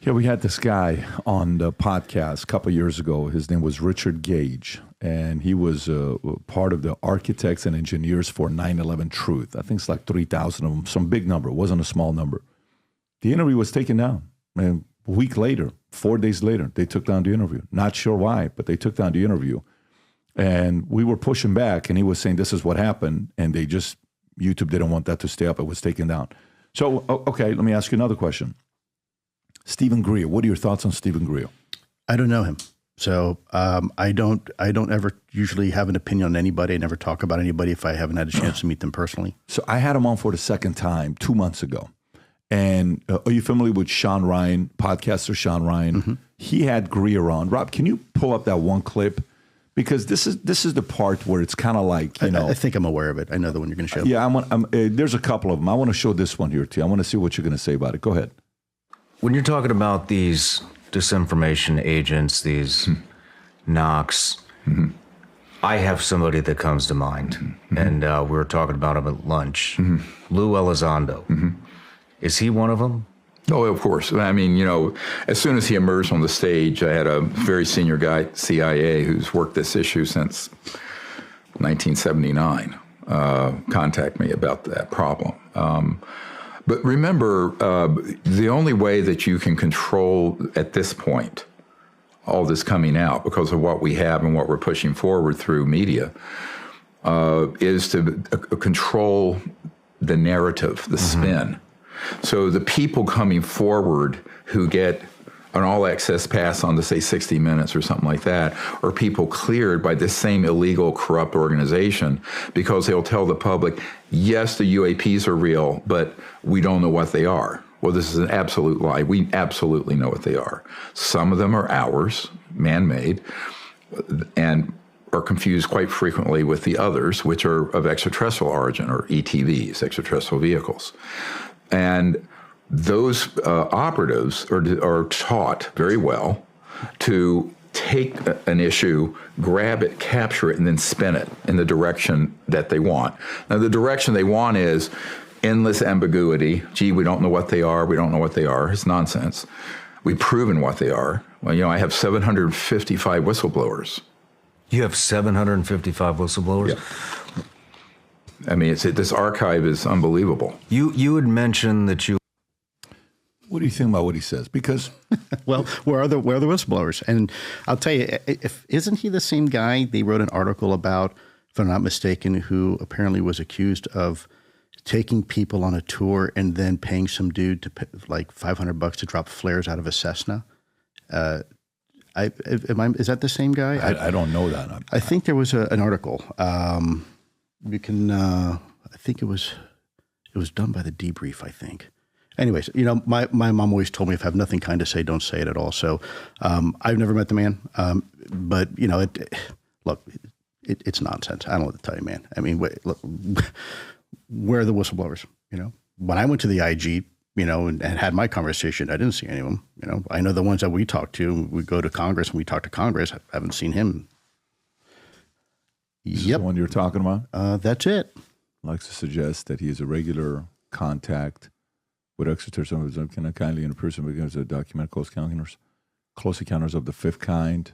Yeah, we had this guy on the podcast a couple of years ago. His name was Richard Gage, and he was part of the architects and engineers for 9/11 Truth. I think it's like 3,000 of them, some big number. It wasn't a small number. The interview was taken down. And a week later, 4 days later, they took down the interview. Not sure why, but they took down the interview. And we were pushing back, and he was saying this is what happened, and YouTube didn't want that to stay up. It was taken down. So, okay, let me ask you another question. Stephen Greer, what are your thoughts on Stephen Greer? I don't know him. So I don't ever usually have an opinion on anybody. I never talk about anybody if I haven't had a chance to meet them personally. So I had him on for the second time 2 months ago. And are you familiar with Sean Ryan, podcaster Sean Ryan? Mm-hmm. He had Greer on. Rob, can you pull up that one clip? Because this is the part where it's kind of like, I think I'm aware of it. I know the one you're going to show. Yeah, there's a couple of them. I want to show this one here to you. I want to see what you're going to say about it. Go ahead. When you're talking about these disinformation agents, these knocks, I have somebody that comes to mind, and we were talking about him at lunch. Lou Elizondo. Is he one of them? Oh, of course. I mean, as soon as he emerged on the stage, I had a very senior guy at CIA who's worked this issue since 1979 contact me about that problem. But remember, the only way that you can control at this point all this coming out because of what we have and what we're pushing forward through media is to control the narrative, the spin. So the people coming forward who get an all-access pass on to, say, 60 Minutes or something like that, are people cleared by this same illegal, corrupt organization because they'll tell the public, yes, the UAPs are real, but we don't know what they are. Well, this is an absolute lie. We absolutely know what they are. Some of them are ours, man-made, and are confused quite frequently with the others, which are of extraterrestrial origin, or ETVs, extraterrestrial vehicles. And those operatives are taught very well to take an issue, grab it, capture it, and then spin it in the direction that they want. Now, the direction they want is endless ambiguity. Gee, we don't know what they are. We don't know what they are. It's nonsense. We've proven what they are. Well, I have 755 whistleblowers. You have 755 whistleblowers? Yeah. I mean, this archive is unbelievable. You had mentioned that you... What do you think about what he says? Because, well, where are the whistleblowers? And I'll tell you, isn't he the same guy they wrote an article about, if I'm not mistaken, who apparently was accused of taking people on a tour and then paying some dude to pay, like $500 to drop flares out of a Cessna? Is that the same guy? I don't know that. I think there was an article. You can. I think it was done by the Debrief, I think. Anyways, my mom always told me if I have nothing kind to say, don't say it at all. So I've never met the man, but it's nonsense. I don't know what to tell you, man. I mean, look, where are the whistleblowers? When I went to the IG, and had my conversation, I didn't see any of them. I know the ones that we talk to. We go to Congress and we talk to Congress. I haven't seen him. This is the one you're talking about? That's it. Likes to suggest that he is a regular contact with extraterrestrials. Can I kindly in a person begins to document close encounters of the fifth kind,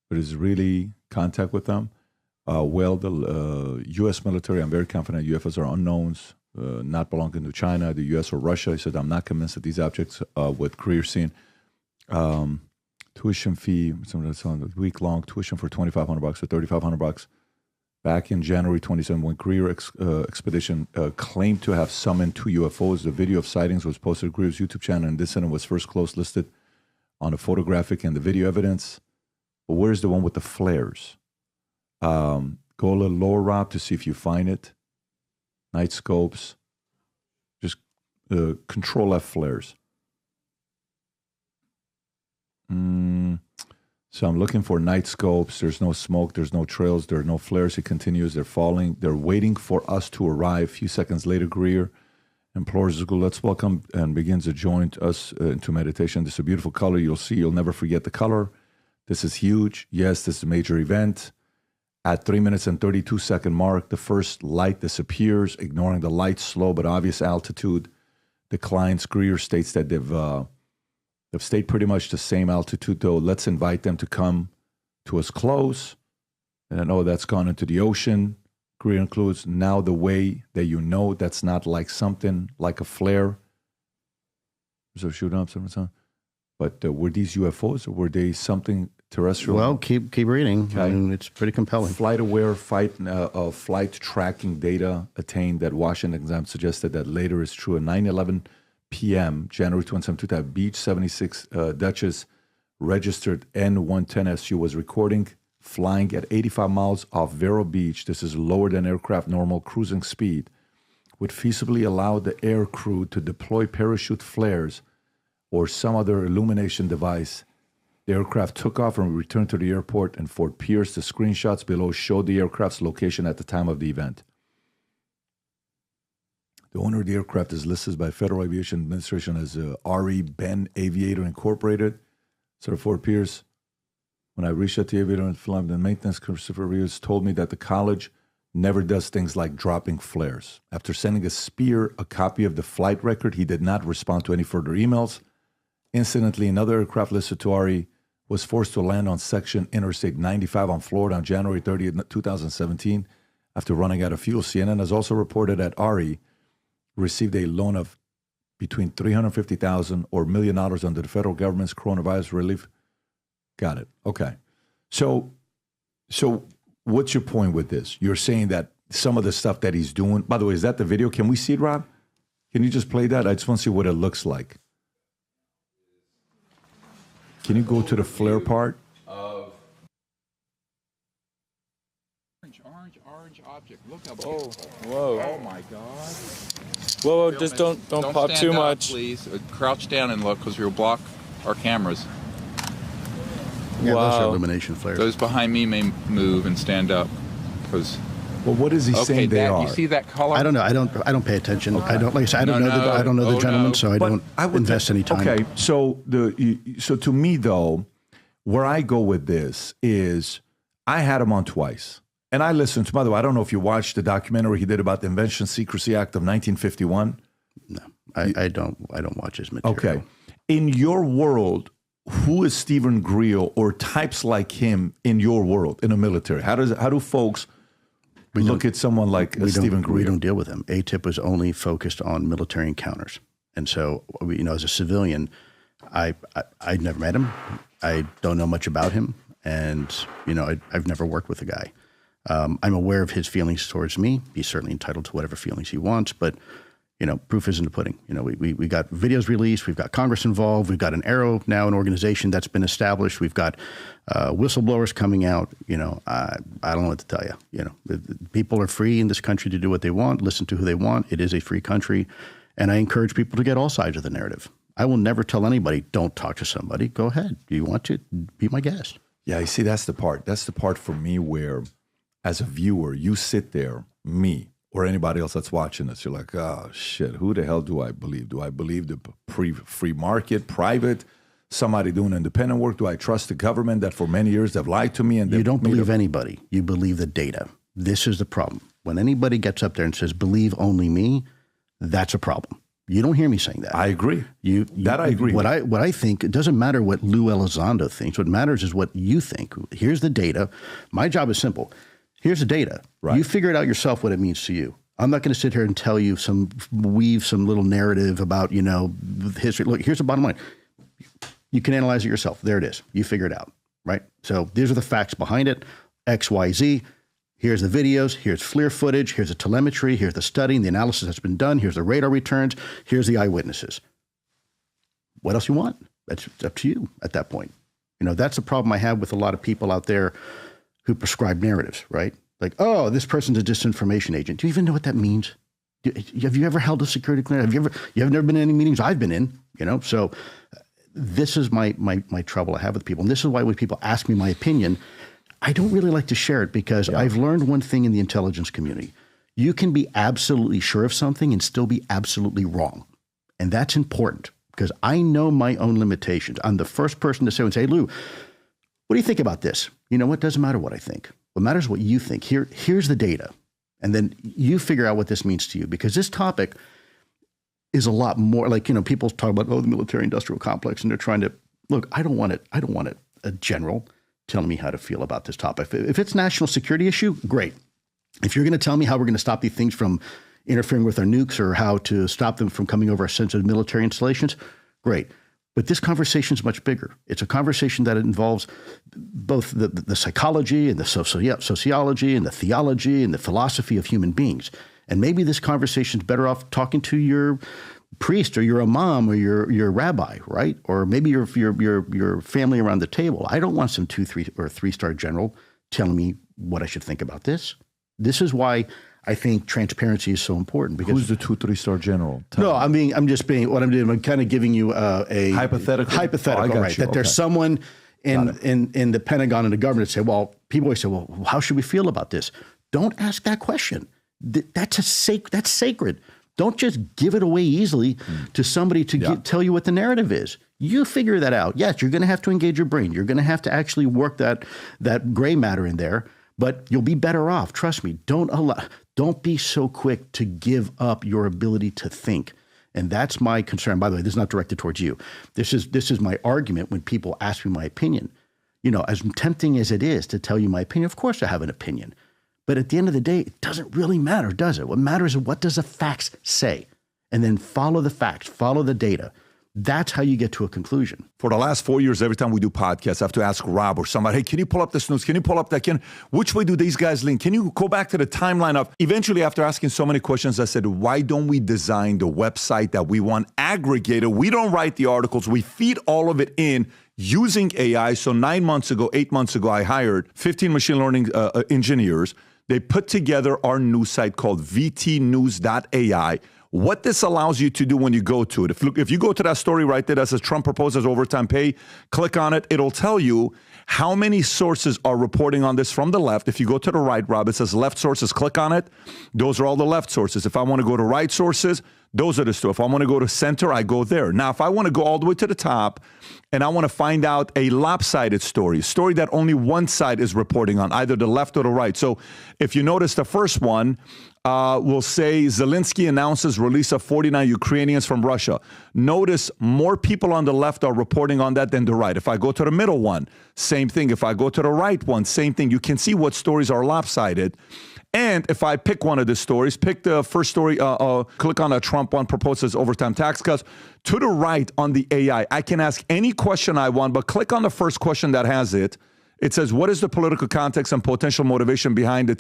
but is really contact with them? The U.S. military, I'm very confident UFOs are unknowns, not belonging to China, the U.S. or Russia. He said, I'm not convinced that these objects, with Greer seen, tuition fee, week-long tuition for $2,500 or $3,500. Back in January 27, when Greer expedition claimed to have summoned 2 UFOs, the video of sightings was posted to Greer's YouTube channel, and this incident was first close listed on the photographic and the video evidence. But where's the one with the flares? Go a little lower, Rob, to see if you find it. Night scopes. Just control F flares. So I'm looking for night scopes. There's no smoke. There's no trails. There are no flares. It continues. They're falling. They're waiting for us to arrive. A few seconds later, Greer implores the school, let's welcome, and begins to join us into meditation. This is a beautiful color. You'll see. You'll never forget the color. This is huge. Yes, this is a major event. At 3 minutes and 32-second mark, the first light disappears, ignoring the light slow but obvious altitude declines. Greer states that They've stayed pretty much the same altitude, though. Let's invite them to come to us close. And then, that's gone into the ocean. Greer includes now the way that you know that's not like something like a flare. So shoot up, but were these UFOs or were they something terrestrial? Well, keep reading. Okay. I mean, it's pretty compelling. Flight-aware flight tracking data attained that Washington exam suggested that later is true. At 9:11 p.m., January 27, 2000, Beach 76 Duchess registered N110 SU was recording flying at 85 miles off Vero Beach. This is lower than aircraft normal cruising speed, would feasibly allow the air crew to deploy parachute flares or some other illumination device. The aircraft took off and returned to the airport in Fort Pierce. The screenshots below showed the aircraft's location at the time of the event. The owner of the aircraft is listed by Federal Aviation Administration as R.E. Ben Aviator Incorporated. So Fort Pierce, when I reached out to the aviator and flight and maintenance reviews, told me that the college never does things like dropping flares. After sending a Spear a copy of the flight record, he did not respond to any further emails. Incidentally, another aircraft listed to RE was forced to land on Section Interstate 95 on Florida on January 30th, 2017 after running out of fuel. CNN has also reported that RE received a loan of between $350,000 or $1 million under the federal government's coronavirus relief. Got it. Okay. So what's your point with this? You're saying that some of the stuff that he's doing, by the way, is that the video? Can we see it, Rob? Can you just play that? I just want to see what it looks like. Can you go to the flare part? Orange object. Look up. Oh, whoa. Oh my God. Whoa, just don't pop stand too up, much. Please. Crouch down and look because you'll block our cameras. Yeah, those are Wow. illumination flares. Those behind me may move and stand up because. Well, what is he saying they are? You see that color? I don't know. I don't pay attention. I don't, like I said, I don't No, know. no. I don't know the Oh, gentleman, no. so I But don't I would invest any time. Okay, so so to me though, where I go with this is I had him on twice, and I listened to. By the way, I don't know if you watched the documentary he did about the Invention Secrecy Act of 1951. No, I don't watch his material. Okay, in your world, who is Stephen Greer or types like him in your world in the military? How do folks look at someone like Stephen Greer? We don't deal with him. ATIP was only focused on military encounters, and so as a civilian, I'd never met him. I don't know much about him, and I've never worked with the guy. I'm aware of his feelings towards me. He's certainly entitled to whatever feelings he wants, but proof is in the pudding. We got videos released. We've got Congress involved. We've got an Arrow now, an organization that's been established. We've got whistleblowers coming out. I don't know what to tell you. People are free in this country to do what they want, listen to who they want. It is a free country, and I encourage people to get all sides of the narrative. I will never tell anybody, don't talk to somebody. Go ahead. Do you want to? Be my guest. Yeah, you see, that's the part. That's the part for me where, as a viewer, you sit there, me, or anybody else that's watching this, you're like, oh, shit, who the hell do I believe? Do I believe the free market, private, somebody doing independent work? Do I trust the government that for many years they've lied to me? And you don't believe anybody. You believe the data. This is the problem. When anybody gets up there and says, believe only me, that's a problem. You don't hear me saying that. I agree. I agree. What I think, it doesn't matter what Lou Elizondo thinks. What matters is what you think. Here's the data. My job is simple. Here's the data. Right. You figure it out yourself what it means to you. I'm not going to sit here and tell you weave some little narrative about, history. Look, here's the bottom line. You can analyze it yourself. There it is. You figure it out, right? So these are the facts behind it. X, Y, Z. Here's the videos. Here's FLIR footage. Here's the telemetry. Here's the study and the analysis that's been done. Here's the radar returns. Here's the eyewitnesses. What else you want? That's up to you at that point. That's the problem I have with a lot of people out there who prescribe narratives, right? Like, oh, this person's a disinformation agent. Do you even know what that means? Have you ever held a security clearance? You have never been in any meetings I've been in, So this is my trouble I have with people. And this is why when people ask me my opinion, I don't really like to share it because I've learned one thing in the intelligence community. You can be absolutely sure of something and still be absolutely wrong. And that's important because I know my own limitations. I'm the first person to say, Lou, what do you think about this? You know what? Doesn't matter what I think. What matters is what you think. Here's the data. And then you figure out what this means to you because this topic is a lot more like, people talk about, the military industrial complex, and they're trying to look, I don't want a general telling me how to feel about this topic. If it's a national security issue, great. If you're going to tell me how we're going to stop these things from interfering with our nukes or how to stop them from coming over our sensitive military installations, great. But this conversation is much bigger. It's a conversation that involves both the psychology and the sociology and the theology and the philosophy of human beings. And maybe this conversation is better off talking to your priest or your imam or your rabbi, right? Or maybe your family around the table. I don't want some 2, 3, or 3-star general telling me what I should think about this. This is why I think transparency is so important. Because who's the 2, 3-star general? I'm kind of giving you a hypothetical. Hypothetical, right? That there's someone in the Pentagon and the government that say, well, people always say, well, how should we feel about this? Don't ask that question. That's sacred. Don't just give it away easily to somebody to tell you what the narrative is. You figure that out. Yes, you're going to have to engage your brain. You're going to have to actually work that gray matter in there, but you'll be better off. Trust me. Don't be so quick to give up your ability to think. And that's my concern. By the way, this is not directed towards you. This is my argument when people ask me my opinion. As tempting as it is to tell you my opinion, of course I have an opinion. But at the end of the day, it doesn't really matter, does it? What matters is what does the facts say? And then follow the facts, follow the data. That's how you get to a conclusion. For the last 4 years, every time we do podcasts, I have to ask Rob or somebody, hey, can you pull up this news? Can you pull up that? Which way do these guys lean? Can you go back to the timeline of, eventually after asking so many questions, I said, why don't we design the website that we want aggregated? We don't write the articles. We feed all of it in using AI. So 8 months ago, I hired 15 machine learning engineers. They put together our news site called vtnews.ai. What this allows you to do when you go to it, if you go to that story right there that says Trump proposes overtime pay, click on it. It'll tell you how many sources are reporting on this from the left. If you go to the right, Rob, it says left sources, click on it. Those are all the left sources. If I want to go to right sources, those are the two. If I want to go to center, I go there. Now, if I want to go all the way to the top and I want to find out a lopsided story, a story that only one side is reporting on, either the left or the right. So if you notice the first one, will say Zelensky announces release of 49 Ukrainians from Russia. Notice more people on the left are reporting on that than the right. If I go to the middle one, same thing. If I go to the right one, same thing. You can see what stories are lopsided. And if I pick one of the stories, pick the first story, click on the Trump one, proposes overtime tax cuts. To the right on the AI, I can ask any question I want, but click on the first question that has it. It says, what is the political context and potential motivation behind the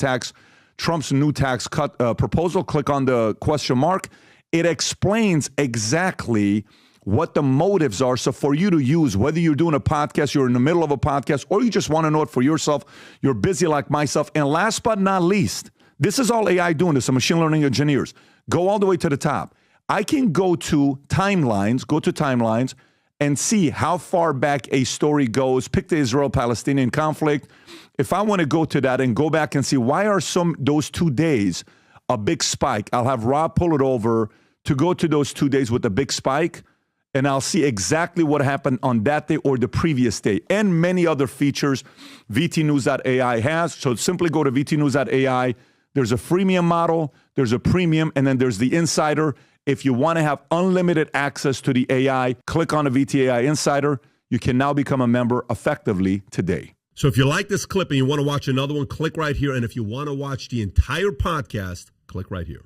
Trump's new tax cut proposal? Click on the question mark. It explains exactly what the motives are. So for you to use, whether you're doing a podcast, you're in the middle of a podcast, or you just want to know it for yourself, you're busy like myself. And last but not least, this is all AI doing this, so machine learning engineers. Go all the way to the top. I can go to timelines, and see how far back a story goes. Pick the Israel-Palestinian conflict. If I want to go to that and go back and see why are those 2 days a big spike, I'll have Rob pull it over to go to those 2 days with a big spike, and I'll see exactly what happened on that day or the previous day, and many other features vtnews.ai has. So simply go to vtnews.ai. There's a freemium model, there's a premium, and then there's the insider. If you want to have unlimited access to the AI, click on the VTAI Insider. You can now become a member effectively today. So if you like this clip and you want to watch another one, click right here. And if you want to watch the entire podcast, click right here.